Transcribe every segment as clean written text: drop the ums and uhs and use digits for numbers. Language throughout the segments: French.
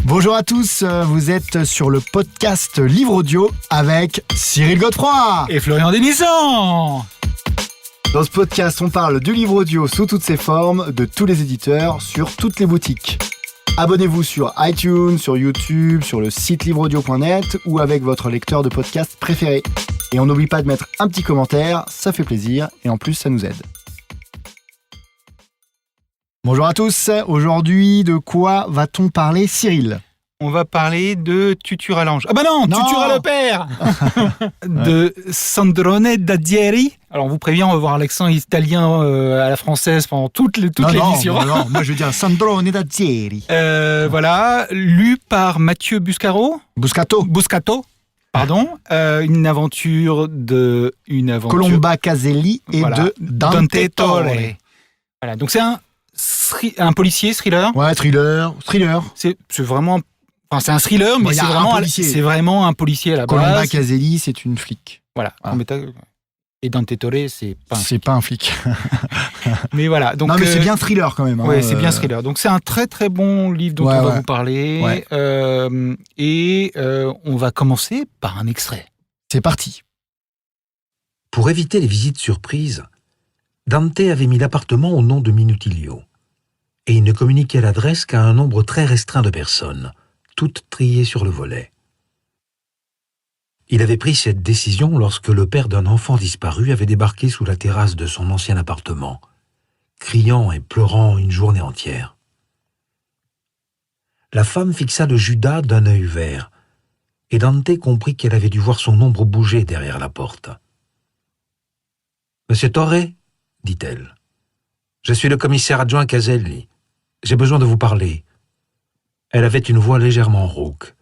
Bonjour à tous, vous êtes sur le podcast Livre Audio avec Cyril Godefroy et Florian Denisant. Dans ce podcast, on parle du livre audio sous toutes ses formes, de tous les éditeurs, sur toutes les boutiques. Abonnez-vous sur iTunes, sur YouTube, sur le site livreaudio.net ou avec votre lecteur de podcast préféré. Et on n'oublie pas de mettre un petit commentaire, ça fait plaisir et en plus ça nous aide. Bonjour à tous, aujourd'hui de quoi va-t-on parler, Cyril ? On va parler de Tuturallange. Ah bah non, Tutura le père de Sandrone Dadieri. Alors on vous prévient, on va voir l'accent italien à la française pendant toute l'émission. Non, moi je veux dire Sandrone Dadieri. Voilà, lu par Mathieu Buscato, pardon. Une aventure. Colomba Caselli et de Dante Torre. Voilà, donc c'est un policier, thriller. Ouais, thriller. C'est vraiment... Enfin, c'est un thriller, mais c'est vraiment un policier à la base. Colomba Caselli, c'est une flic. Voilà. Et Dante Torre, c'est pas un flic. Mais voilà. Donc, non, mais c'est bien thriller quand même. Ouais, c'est bien thriller. Donc, c'est un très très bon livre dont on va vous parler. Ouais. On va commencer par un extrait. C'est parti. Pour éviter les visites surprises, Dante avait mis l'appartement au nom de Minutilio. Et il ne communiquait l'adresse qu'à un nombre très restreint de personnes, toutes triées sur le volet. Il avait pris cette décision lorsque le père d'un enfant disparu avait débarqué sous la terrasse de son ancien appartement, criant et pleurant une journée entière. La femme fixa le Judas d'un œil vert, et Dante comprit qu'elle avait dû voir son ombre bouger derrière la porte. « Monsieur Torre ?» dit-elle. « Je suis le commissaire adjoint Caselli. J'ai besoin de vous parler. » Elle avait une voix légèrement rauque,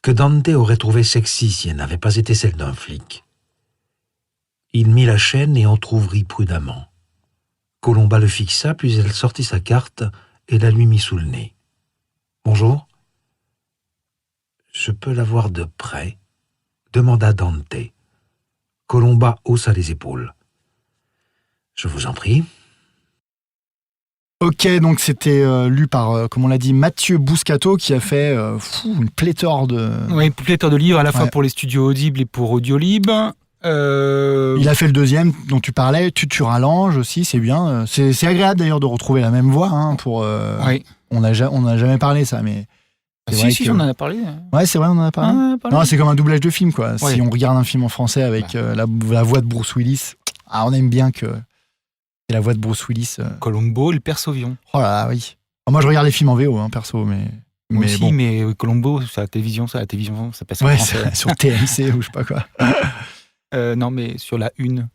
que Dante aurait trouvé sexy si elle n'avait pas été celle d'un flic. Il mit la chaîne et entr'ouvrit prudemment. Colomba le fixa, puis elle sortit sa carte et la lui mit sous le nez. « Bonjour. »« Je peux la voir de près ?» demanda Dante. Colomba haussa les épaules. « Je vous en prie. » Ok, donc c'était lu par, comme on l'a dit, Mathieu Buscato, qui a fait une pléthore de... Oui, une pléthore de livres, à la fois pour les studios Audible et pour Audiolib. Il a fait le deuxième dont tu parlais, Tuturallange aussi, c'est bien. C'est agréable d'ailleurs de retrouver la même voix. Oui. On n'a jamais parlé ça, mais... Si, on en a parlé. Ouais, c'est vrai, on en a parlé. Non, c'est comme un doublage de film, quoi. Ouais. Si on regarde un film en français avec la voix de Bruce Willis, on aime bien que... Et la voix de Bruce Willis. Colombo et le père Sauvion. Oh là là, oui. Moi, je regarde les films en VO, perso, mais... Moi aussi, bon. Mais Colombo, c'est à la télévision, ça passe en français. Sur TMC ou je sais pas quoi. Non, mais sur la une.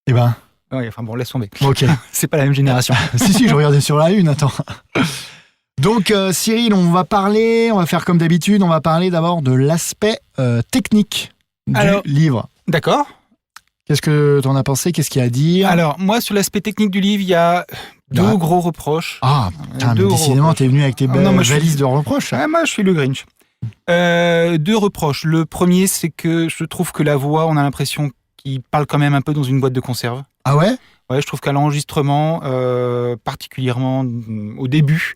Eh ben... Ouais, enfin bon, laisse tomber. Ok. C'est pas la même génération. si, je regardais sur la une, attends. Donc, Cyril, on va faire comme d'habitude, on va parler d'abord de l'aspect technique du livre. D'accord. Qu'est-ce que t'en as pensé ? Qu'est-ce qu'il y a à dire ? Alors, moi, sur l'aspect technique du livre, il y a deux gros reproches. Ah, putain, mais décidément, t'es venu avec tes valises de reproches. Moi, je suis le Grinch. Deux reproches. Le premier, c'est que je trouve que la voix, on a l'impression qu'il parle quand même un peu dans une boîte de conserve. Ah ouais ? Ouais, je trouve qu'à l'enregistrement, particulièrement au début,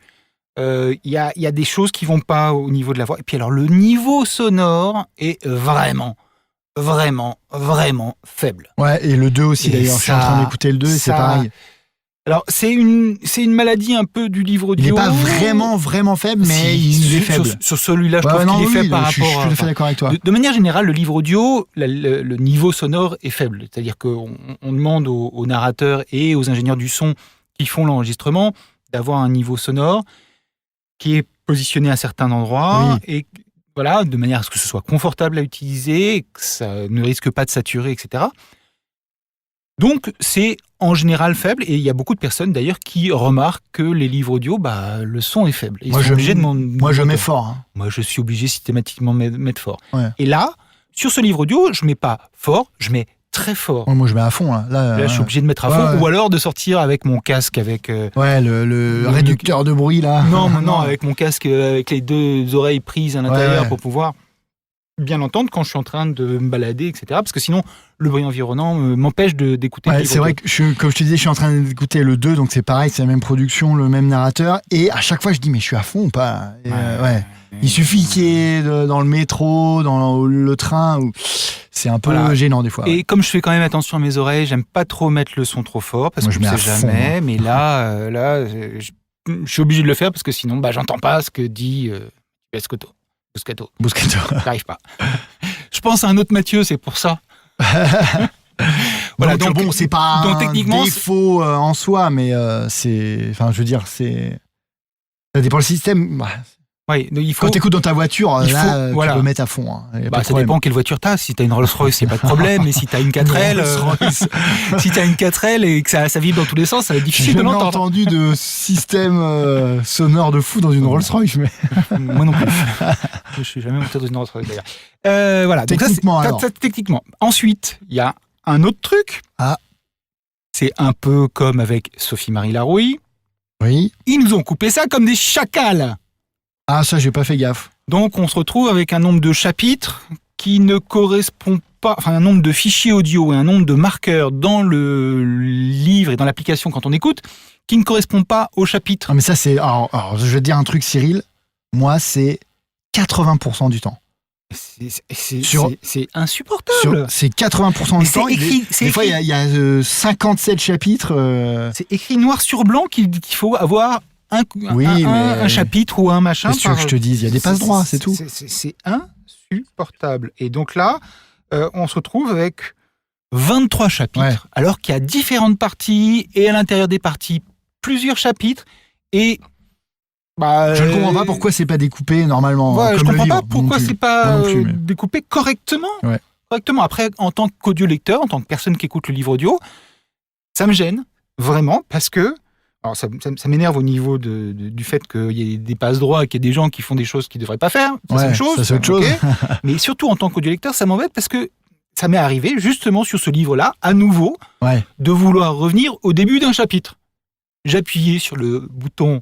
il y a des choses qui vont pas au niveau de la voix. Et puis alors, le niveau sonore est vraiment faible. Ouais, et le 2 aussi d'ailleurs, je suis en train d'écouter le 2 et c'est pareil. Alors, c'est une maladie un peu du livre audio. Il n'est pas vraiment faible, mais il est faible. Sur celui-là, je trouve qu'il est faible par rapport... Je suis tout à fait d'accord avec toi. De manière générale, le livre audio, le niveau sonore est faible. C'est-à-dire qu'on demande aux narrateurs et aux ingénieurs du son qui font l'enregistrement d'avoir un niveau sonore qui est positionné à certains endroits et... Voilà, de manière à ce que ce soit confortable à utiliser, que ça ne risque pas de saturer, etc. Donc, c'est en général faible, et il y a beaucoup de personnes d'ailleurs qui remarquent que les livres audio, le son est faible. Moi, je mets fort. Moi, je suis obligé systématiquement de mettre fort. Ouais. Et là, sur ce livre audio, je mets pas fort, je mets très fort. Moi, je mets à fond. Là, je suis obligé de mettre à fond, ou alors de sortir avec mon casque avec... le réducteur de bruit, là. Non, avec mon casque, avec les deux oreilles prises à l'intérieur pour pouvoir... bien l'entendre quand je suis en train de me balader, etc. Parce que sinon, le bruit environnant m'empêche d'écouter le Ouais, livre c'est vrai audio. que, comme je te disais, je suis en train d'écouter le 2, donc c'est pareil, c'est la même production, le même narrateur. Et à chaque fois, je dis, mais je suis à fond ou pas? Et, ouais. Il suffit qu'il y ait dans le métro, dans le train, c'est un peu Voilà. gênant des fois. Et comme je fais quand même attention à mes oreilles, j'aime pas trop mettre le son trop fort parce Moi, que je je mets sais à fond, jamais. hein. Mais là, je suis obligé de le faire parce que sinon, j'entends pas ce que dit Buscato. Buscato. J'arrive pas. Je pense à un autre Mathieu, c'est pour ça. Voilà, donc, bon, c'est pas donc, un techniquement, défaut en soi, mais c'est. Enfin, je veux dire, c'est. Ça dépend le système. Bah, ouais, donc il faut. quand t'écoutes dans ta voiture, il faut- là, voilà. tu peux mettre à fond. Hein. Y a pas de Ça problème. dépend quelle voiture t'as. Si t'as une Rolls-Royce, c'est pas de problème. Mais si t'as une 4L, Rolls-Royce. si t'as une 4L et que ça vibre dans tous les sens, ça va être J'ai difficile de jamais l'entendre. entendu de système sonore de fou dans une Rolls-Royce, mais Moi non plus. Je suis jamais monté dans une Rolls-Royce d'ailleurs. Voilà. Donc Techniquement, ça, alors. techniquement. Ensuite, il y a un autre truc. Ah. C'est un peu comme avec Sophie-Marie Larouille. oui. Ils nous ont coupé ça comme des chacals. Ah, ça, j'ai pas fait gaffe. Donc on se retrouve avec un nombre de chapitres qui ne correspond pas, enfin un nombre de fichiers audio et un nombre de marqueurs dans le livre et dans l'application quand on écoute, qui ne correspond pas au chapitre. Ah, mais ça, c'est. Alors, je vais te dire un truc, Cyril. Moi, c'est 80% du temps. C'est insupportable. C'est 80% Mais du temps. c'est écrit- c'est des fois, écrit. il y a 57 chapitres. C'est écrit noir sur blanc qu'il faut avoir Oui, mais- un chapitre ou un machin. Qu'est-ce que tu veux que je te dise? Il y a des passe-droits, c'est tout. C'est insupportable. Et donc là, on se retrouve avec 23 chapitres, Ouais. alors qu'il y a différentes parties, et à l'intérieur des parties, plusieurs chapitres. Et Je ne comprends pas pourquoi c'est pas découpé normalement. ouais, comme je le comprends livre, pas pourquoi non plus. c'est pas Moi non plus, mais- découpé correctement. Ouais. Correctement. Après, en tant qu'audio-lecteur, en tant que personne qui écoute le livre audio, ça me gêne vraiment parce que alors ça m'énerve au niveau du fait qu'il y ait des passe-droits et qu'il y ait des gens qui font des choses qu'ils ne devraient pas faire. Ça, c'est Ouais, une chose. ça, c'est autre chose. ok. Mais surtout en tant qu'audio-lecteur, ça m'embête parce que ça m'est arrivé justement sur ce livre-là, à nouveau, Ouais. de vouloir revenir au début d'un chapitre. J'appuyais sur le bouton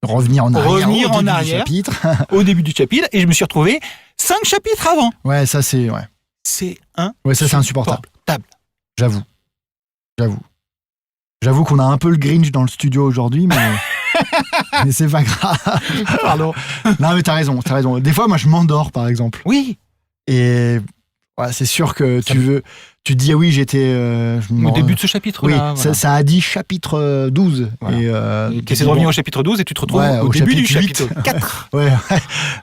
Revenir en arrière. Revenir au en début du arrière. chapitre. au début du chapitre et je me suis retrouvé 5 chapitres avant. Ouais, ça c'est. Ouais. C'est Ouais, ça c'est insupportable. insupportable. J'avoue qu'on a un peu le Grinch dans le studio aujourd'hui, mais, mais c'est pas grave. Pardon. Non, mais t'as raison. Des fois, moi, je m'endors, par exemple. Oui, Et ouais, c'est sûr que tu te dis, ah oui, j'étais. au début de ce chapitre-là. Oui, voilà. ça a dit chapitre 12. Voilà. Et Tu essaies de revenir au chapitre 12 et tu te retrouves Ouais, au au début du chapitre chapitre 4. Ouais,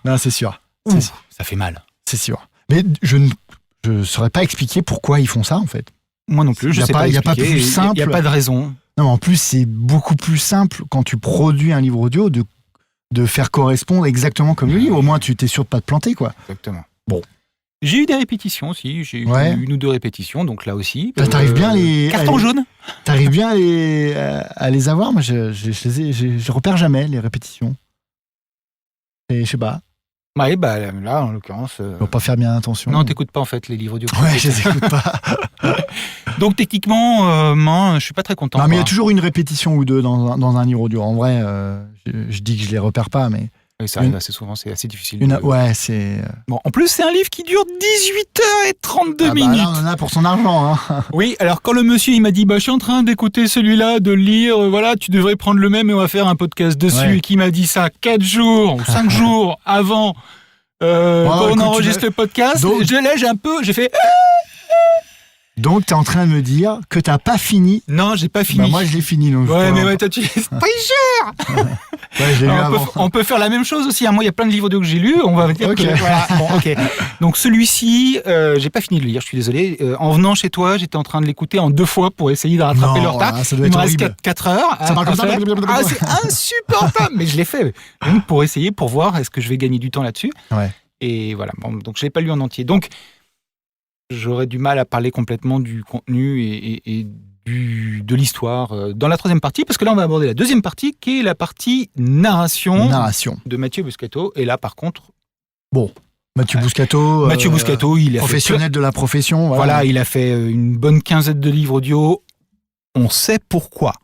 non, c'est sûr. Ouh, ça fait mal. C'est sûr. Mais je ne saurais pas expliquer pourquoi ils font ça, en fait. Moi non plus, je Y a sais pas- pas y a pas expliquer. plus Il n'y simple. a pas de raison. Non, mais en plus, c'est beaucoup plus simple quand tu produis un livre audio de faire correspondre exactement comme le livre. Au moins, tu t'es sûr de pas te planter, quoi. Exactement. Bon. J'ai eu des répétitions aussi. J'ai eu Ouais. 1 ou 2 répétitions, donc là aussi. T'arrives bien à Carton jaune. T'arrives bien à les avoir? Moi, je repère jamais les répétitions. Et je sais pas. Ouais, là, en l'occurrence. Faut pas faire bien attention. Non, t'écoutes pas en fait les livres audio. Ouais, je les écoute pas. Donc techniquement, moi, je suis pas très content. Non, mais il y a quoi. toujours une répétition ou deux dans un livre audio. En vrai, je dis que je les repère pas, mais. Oui, ça arrive assez souvent, c'est assez difficile. Ouais, c'est. Bon, en plus, c'est un livre qui dure 18h32 Ah bah minutes. là, on en a pour son argent. Hein. Oui, alors quand le monsieur il m'a dit je suis en train d'écouter celui-là, de le lire, voilà, tu devrais prendre le même et on va faire un podcast dessus, Ouais. et qui m'a dit ça 4 jours ou 5 jours avant quand écoute, on enregistre le podcast, donc- j'ai fait Donc, t'es en train de me dire que t'as pas fini. non, j'ai pas fini. Bah, moi, je l'ai fini. Donc ouais, je mais peux- ouais, toi, c'est pas cher. Ouais, je l'ai lu Alors, avant. on peut faire la même chose aussi. Hein. Moi, il y a plein de livres audio que j'ai lus. On va dire Ok. que voilà. Bon, ok. Donc celui-ci, j'ai pas fini de le lire. Je suis désolé. En venant chez toi, j'étais en train de l'écouter en 2 fois pour essayer de rattraper Non, le retard. ça doit Il être me reste horrible. 4 heures. Ça parle comme ça. Ah, c'est insupportable. Mais je l'ai fait donc, pour essayer, pour voir est-ce que je vais gagner du temps là-dessus. Ouais. Et voilà. Bon, donc je l'ai pas lu en entier. Donc j'aurais du mal à parler complètement du contenu et de l'histoire dans la 3e partie, parce que là on va aborder la 2e partie qui est la partie narration de Mathieu Buscato. Et là par contre, Mathieu Buscato. Mathieu Buscato, il a professionnel de la profession. fait, voilà, il a fait une bonne quinzaine de livres audio. On sait pourquoi.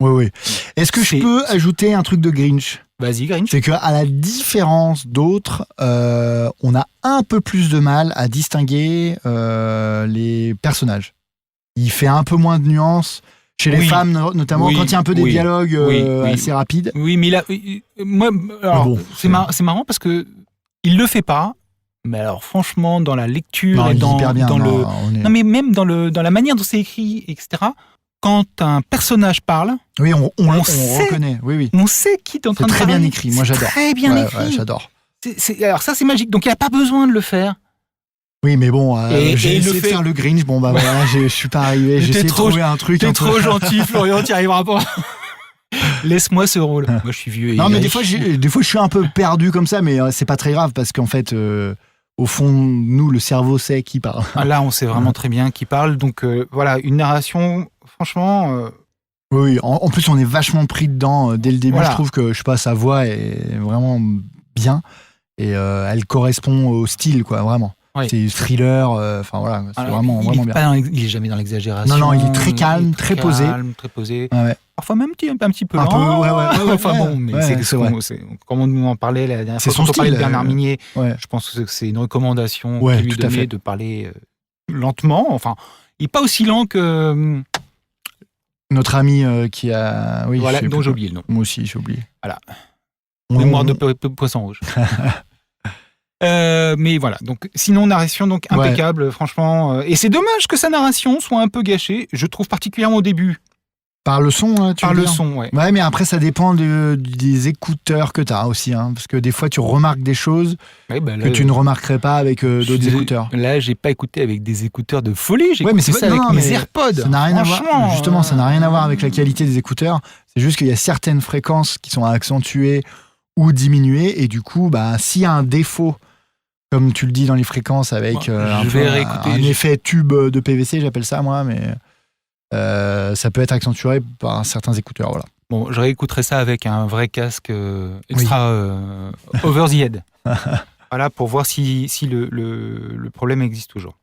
Oui. Est-ce que je peux ajouter un truc de Grinch ? Vas-y, Grinch. C'est qu'à la différence d'autres, on a un peu plus de mal à distinguer les personnages. Il fait un peu moins de nuances. Chez les femmes, notamment, quand il y a un peu des dialogues assez rapides. Oui, mais là, moi, alors, bon, c'est marrant parce que il le fait pas. Mais alors, franchement, dans la lecture non, et dans non, mais même dans la manière dont c'est écrit, etc. Quand un personnage parle, oui, on sait, reconnaît. Oui. On sait qui est en train de parler. C'est très bien écrit. Moi, j'adore. Très bien écrit. Ouais, j'adore. Alors ça, c'est magique. Donc, il n'y a pas besoin de le faire. Oui, mais bon, et j'ai essayé de faire le Grinch. Bon, bah voilà, je suis pas arrivé. J'ai essayé de trouver un truc. T'es trop gentil, Florian, t'y arriveras pas. Laisse-moi ce rôle. Moi, je suis vieux. Non, mais des fois, je suis un peu perdu comme ça, mais c'est pas très grave parce qu'en fait, au fond, nous, le cerveau sait qui parle. Là, on sait vraiment très bien qui parle. Donc, voilà, une narration, franchement. Oui, en plus, on est vachement pris dedans dès le début. Voilà. Je trouve que, je sais pas, sa voix est vraiment bien et elle correspond au style, quoi, vraiment. Oui. C'est thriller, enfin voilà, c'est vraiment bien. Il est jamais dans l'exagération. Non, il est très calme, très posé. Très posé. Ouais. Parfois même un petit peu un lent. Peu, enfin bon, mais c'est comme on nous en parlait la dernière fois. Quand on parlait de Bernard Minier, je pense que c'est une recommandation qu'il lui donnait de parler lentement. Enfin, il n'est pas aussi lent que notre ami qui a... Oui, voilà, dont j'ai oublié le nom. Moi aussi, j'ai oublié. Voilà. Mémoire de poisson rouge. Mais voilà, donc sinon narration donc impeccable, franchement. Et c'est dommage que sa narration soit un peu gâchée. Je trouve particulièrement au début. Par le son, tu Par veux le dire ? son, ouais. Ouais, mais après ça dépend des écouteurs que tu as aussi, hein, parce que des fois tu remarques des choses que tu ne remarquerais pas avec d'autres écouteurs. Là, j'ai pas écouté avec des écouteurs de folie. J'ai écouté ça avec mes AirPods. Ça n'a rien à voir. Justement, ça n'a rien à voir avec la qualité des écouteurs. C'est juste qu'il y a certaines fréquences qui sont accentuées ou diminuées, et du coup, s'il y a un défaut. Comme tu le dis dans les fréquences avec un effet tube de PVC, j'appelle ça moi, mais ça peut être accentué par certains écouteurs. Voilà. Bon, je réécouterai ça avec un vrai casque extra over the head. Voilà, pour voir si le problème existe toujours.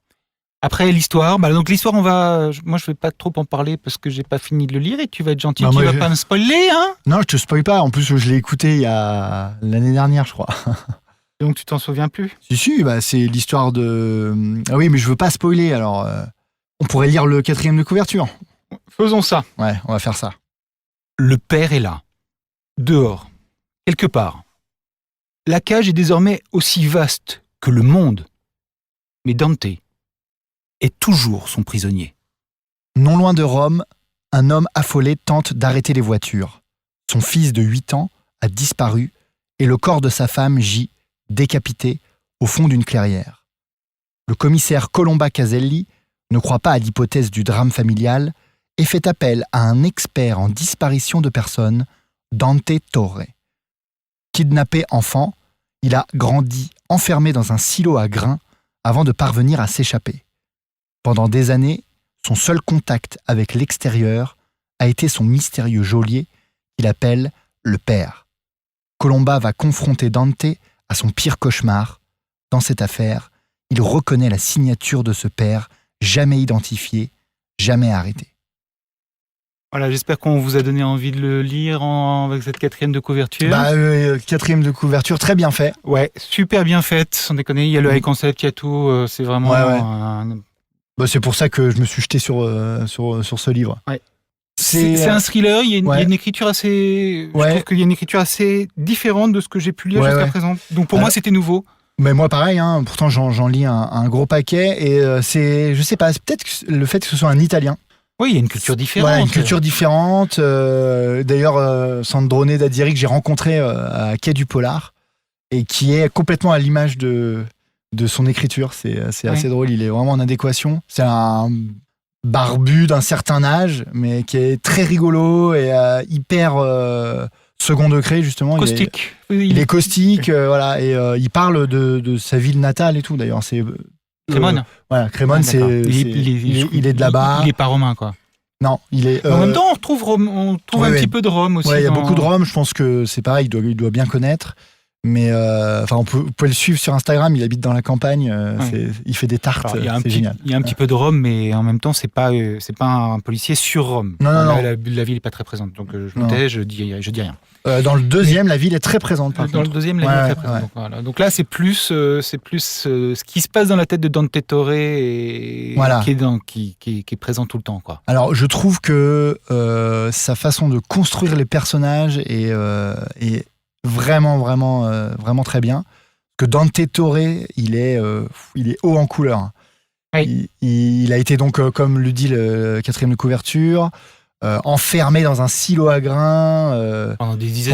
Après l'histoire, donc l'histoire, moi je vais pas trop en parler parce que j'ai pas fini de le lire et tu vas être gentil, tu vas pas me spoiler, hein ? Non, je te spoil pas. En plus, je l'ai écouté il y a l'année dernière, je crois. Donc tu t'en souviens plus ? Si, c'est l'histoire de... Ah oui, mais je veux pas spoiler, alors on pourrait lire le 4e de couverture. Faisons ça. Ouais, on va faire ça. Le père est là, dehors, quelque part. La cage est désormais aussi vaste que le monde. Mais Dante est toujours son prisonnier. Non loin de Rome, un homme affolé tente d'arrêter les voitures. Son fils de 8 ans a disparu et le corps de sa femme gît décapité au fond d'une clairière. Le commissaire Colomba Caselli ne croit pas à l'hypothèse du drame familial et fait appel à un expert en disparition de personnes, Dante Torre. Kidnappé enfant, il a grandi enfermé dans un silo à grains avant de parvenir à s'échapper. Pendant des années, son seul contact avec l'extérieur a été son mystérieux geôlier qu'il appelle le père. Colomba va confronter Dante à son pire cauchemar. Dans cette affaire, il reconnaît la signature de ce père, jamais identifié, jamais arrêté. Voilà, j'espère qu'on vous a donné envie de le lire avec cette 4e de couverture. 4e de couverture, très bien fait. Ouais, super bien faite, sans déconner. Il y a le high concept, il y a tout. C'est vraiment... c'est pour ça que je me suis jeté sur ce livre. Ouais. C'est un thriller, il y a une écriture assez... Je trouve qu'il y a une écriture assez différente de ce que j'ai pu lire jusqu'à présent. Donc pour moi, c'était nouveau. Mais moi, pareil, hein, pourtant j'en lis un gros paquet. Et je sais pas, c'est peut-être le fait que ce soit un italien. Oui, il y a une culture différente. Voilà, une culture différente. D'ailleurs, Sandrone D'Azieri, que j'ai rencontré à Quai du Polar, et qui est complètement à l'image de son écriture. C'est assez drôle, il est vraiment en adéquation. C'est un barbu d'un certain âge, mais qui est très rigolo et hyper second degré, justement. Caustique. Il est caustique, voilà, et il parle de sa ville natale et tout, d'ailleurs. C'est... Crémone. Voilà, Crémone, il est de là-bas. Il est pas romain, quoi. Non, il est... En même temps, on trouve un petit peu de Rome aussi. Ouais, il y a beaucoup de Rome, je pense que c'est pareil, il doit bien connaître. Mais vous pouvez le suivre sur Instagram, il habite dans la campagne, il fait des tartes, alors, c'est génial. Il y a un petit peu de Rome, mais en même temps, c'est pas un policier sur Rome. Non. La ville n'est pas très présente, donc je me tais, je dis rien. Dans le deuxième, la ville est très présente. Dans le deuxième, la ville est très présente. Donc, voilà. Donc là, c'est plus ce qui se passe dans la tête de Dante Torre qui est présent tout le temps, quoi. Alors, je trouve que sa façon de construire les personnages est vraiment très bien. Que Dante Torre, il est haut en couleur. Oui. Il a été donc, comme le dit le quatrième de couverture, enfermé dans un silo à grains pendant des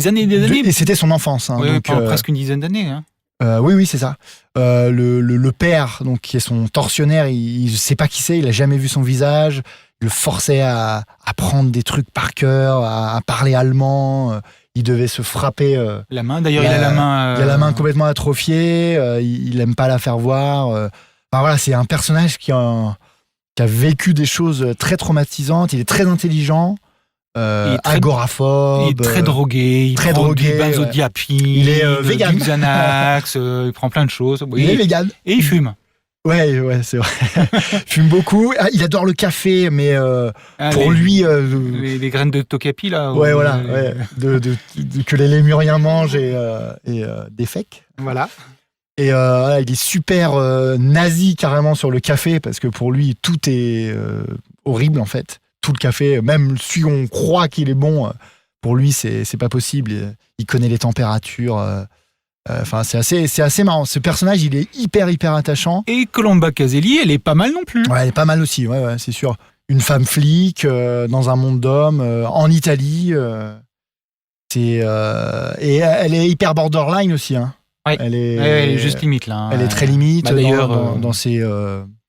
années. Et c'était son enfance. Donc, pendant presque une dizaine d'années. Oui, c'est ça. Le père, donc, qui est son tortionnaire, il ne sait pas qui c'est, il n'a jamais vu son visage. Il le forçait à apprendre des trucs par cœur, à parler allemand. Il devait se frapper la main. D'ailleurs, il a la main. Il a la main complètement atrophiée. Il n'aime pas la faire voir. Voilà, c'est un personnage qui a vécu des choses très traumatisantes. Il est très intelligent, agoraphobe. Il est très drogué. Il prend du benzodiazépine. Il est vegan. Du Xanax. Il prend plein de choses. Il est vegan. Et il fume. Ouais, c'est vrai. Il fume beaucoup. Il adore le café, mais pour lui... les graines de tokapi, là. Que les lémuriens mangent et des fakes. Voilà. Et il est super nazi carrément sur le café, parce que pour lui, tout est horrible, en fait. Tout le café, même si on croit qu'il est bon, pour lui, c'est pas possible. Il connaît les températures... c'est assez marrant. Ce personnage, il est hyper attachant. Et Colomba Caselli, elle est pas mal non plus. Ouais, elle est pas mal aussi, ouais, c'est sûr. Une femme flic dans un monde d'hommes, en Italie. Et elle est hyper borderline aussi. Hein. Ouais. Elle est juste limite là. Elle est très limite d'ailleurs, dans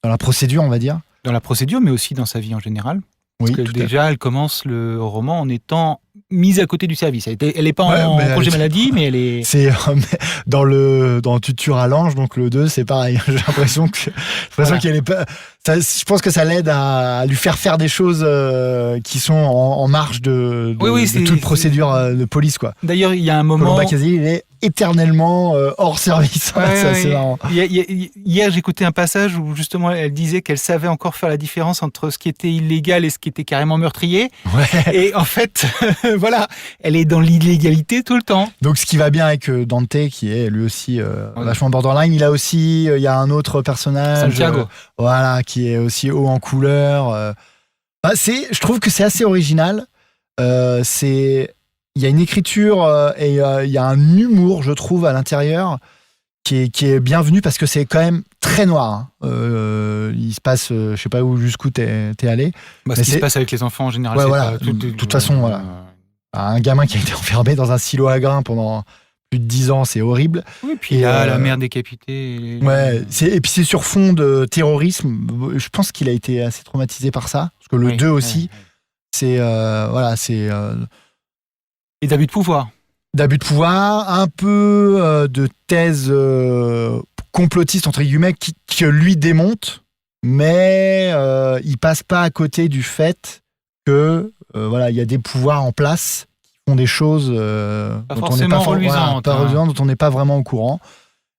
la procédure, on va dire. Dans la procédure, mais aussi dans sa vie en général. Parce que déjà, elle commence le roman en étant mise à côté du service. Elle n'est pas en congé maladie, mais elle est... C'est dans Tuture à l'ange, donc le 2, c'est pareil. J'ai l'impression qu'elle est pas... je pense que ça l'aide à lui faire des choses qui sont en marge de toute procédure de police, quoi. D'ailleurs, il y a un moment... Colomba Caselli, il est éternellement hors service. C'est assez marrant. Hier, j'écoutais un passage où justement elle disait qu'elle savait encore faire la différence entre ce qui était illégal et ce qui était carrément meurtrier. Ouais. Et en fait, voilà, elle est dans l'illégalité tout le temps. Donc ce qui va bien avec Dante, qui est lui aussi vachement borderline, il y a un autre personnage, Santiago, qui est aussi haut en couleur. Je trouve que c'est assez original. Il y a une écriture et il y a un humour, je trouve, à l'intérieur qui est bienvenu, parce que c'est quand même très noir. Il se passe, je sais pas jusqu'où t'es allé. Ce qui se passe avec les enfants en général. De toute façon, voilà. Un gamin qui a été enfermé dans un silo à grains pendant plus de 10 ans, c'est horrible. Oui, puis la mère décapitée. Et puis c'est sur fond de terrorisme. Je pense qu'il a été assez traumatisé par ça, parce que le 2 aussi, c'est et d'abus de pouvoir. D'abus de pouvoir, un peu de thèse complotiste, entre guillemets, que lui démonte, mais il passe pas à côté du fait que il y a des pouvoirs en place qui font des choses dont on n'est pas vraiment au courant.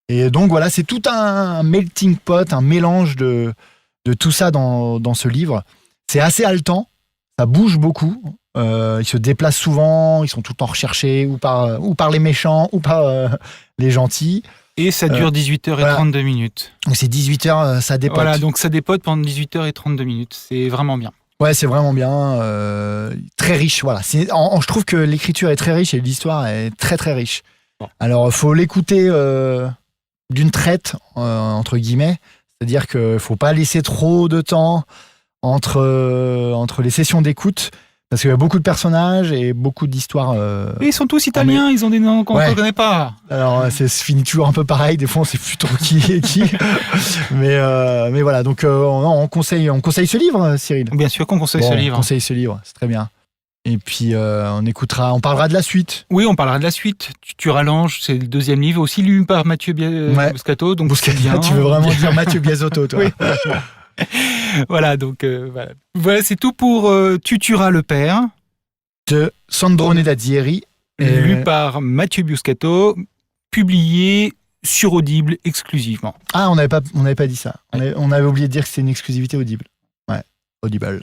Et donc voilà, c'est tout un melting pot, un mélange de tout ça dans ce livre. C'est assez haletant, ça bouge beaucoup. Ils se déplacent souvent, ils sont tout le temps recherchés ou par les méchants ou par les gentils. Et ça dure 18h32 minutes. Donc c'est 18h, ça dépote. Voilà, donc ça dépote pendant 18h32 minutes. C'est vraiment bien. Ouais, c'est vraiment bien. Très riche, voilà. Je trouve que l'écriture est très riche et l'histoire est très très riche. Bon. Alors, faut l'écouter d'une traite, entre guillemets. C'est-à-dire qu'il ne faut pas laisser trop de temps entre les sessions d'écoute. Parce qu'il y a beaucoup de personnages et beaucoup d'histoires. Ils sont tous italiens, ils ont des noms qu'on ne connaît pas. Alors, ça se finit toujours un peu pareil. Des fois, on ne sait plus trop qui est qui. mais voilà, donc on conseille ce livre, Cyril. Bien sûr qu'on conseille ce livre. On conseille ce livre, c'est très bien. Et puis, on parlera de la suite. Oui, on parlera de la suite. Tu rallonges, c'est le deuxième livre, aussi lu par Mathieu Boscato. Donc tu veux vraiment dire Mathieu Biasotto, toi. Oui. Voilà, donc voilà, c'est tout pour Tutura le père de Sandrone Dazieri lu par Mathieu Biuscato, publié sur Audible exclusivement. Ah, on n'avait pas dit ça. On avait oublié de dire que c'était une exclusivité Audible. Ouais, Audible.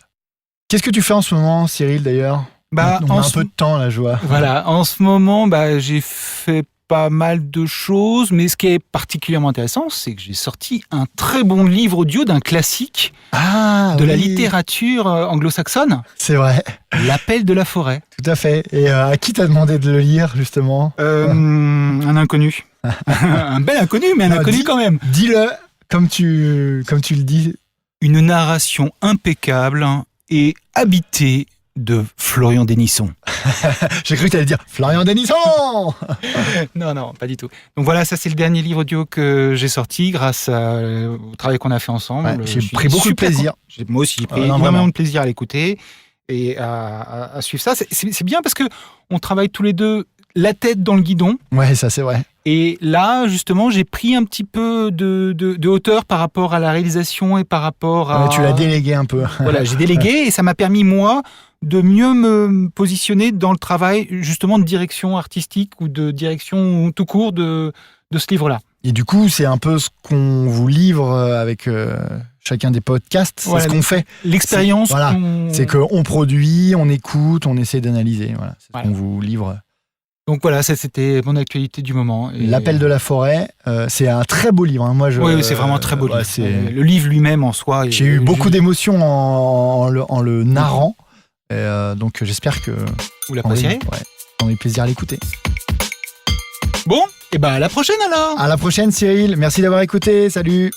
Qu'est-ce que tu fais en ce moment, Cyril, d'ailleurs ? On a un peu de temps, là, je vois. Voilà, en ce moment, j'ai fait pas mal de choses, mais ce qui est particulièrement intéressant, c'est que j'ai sorti un très bon livre audio d'un classique de la littérature anglo-saxonne. C'est vrai. L'Appel de la forêt. Tout à fait. Et à qui t'as demandé de le lire, justement ? Un inconnu. Un bel inconnu, mais un inconnu quand même. Dis-le, comme tu le dis. Une narration impeccable et habitée de Florian Denisson. J'ai cru que tu allais dire Florian Denisson. Non, pas du tout. Donc voilà, ça c'est le dernier livre audio que j'ai sorti grâce au travail qu'on a fait ensemble. Ouais, j'ai pris beaucoup de plaisir. Moi aussi, j'ai pris énormément de plaisir à l'écouter et à suivre ça. C'est bien parce que on travaille tous les deux la tête dans le guidon. Ouais, ça c'est vrai. Et là, justement, j'ai pris un petit peu de hauteur par rapport à la réalisation et par rapport à... Ouais, tu l'as délégué un peu. Voilà, j'ai délégué et ça m'a permis, moi, de mieux me positionner dans le travail, justement, de direction artistique ou de direction tout court de ce livre-là. Et du coup, c'est un peu ce qu'on vous livre avec chacun des podcasts. C'est ce qu'on fait. L'expérience. C'est qu'on produit, on écoute, on essaie d'analyser. Voilà, c'est ce qu'on vous livre. Donc voilà, c'était mon actualité du moment. Et L'Appel de la forêt, c'est un très beau livre. Hein. Moi, oui, c'est vraiment un très beau livre. Le livre lui-même en soi. J'ai eu beaucoup d'émotions en le narrant. Et donc j'espère que vous l'apprécierez. On a eu plaisir à l'écouter. Bon, et à la prochaine alors. À la prochaine, Cyril. Merci d'avoir écouté. Salut.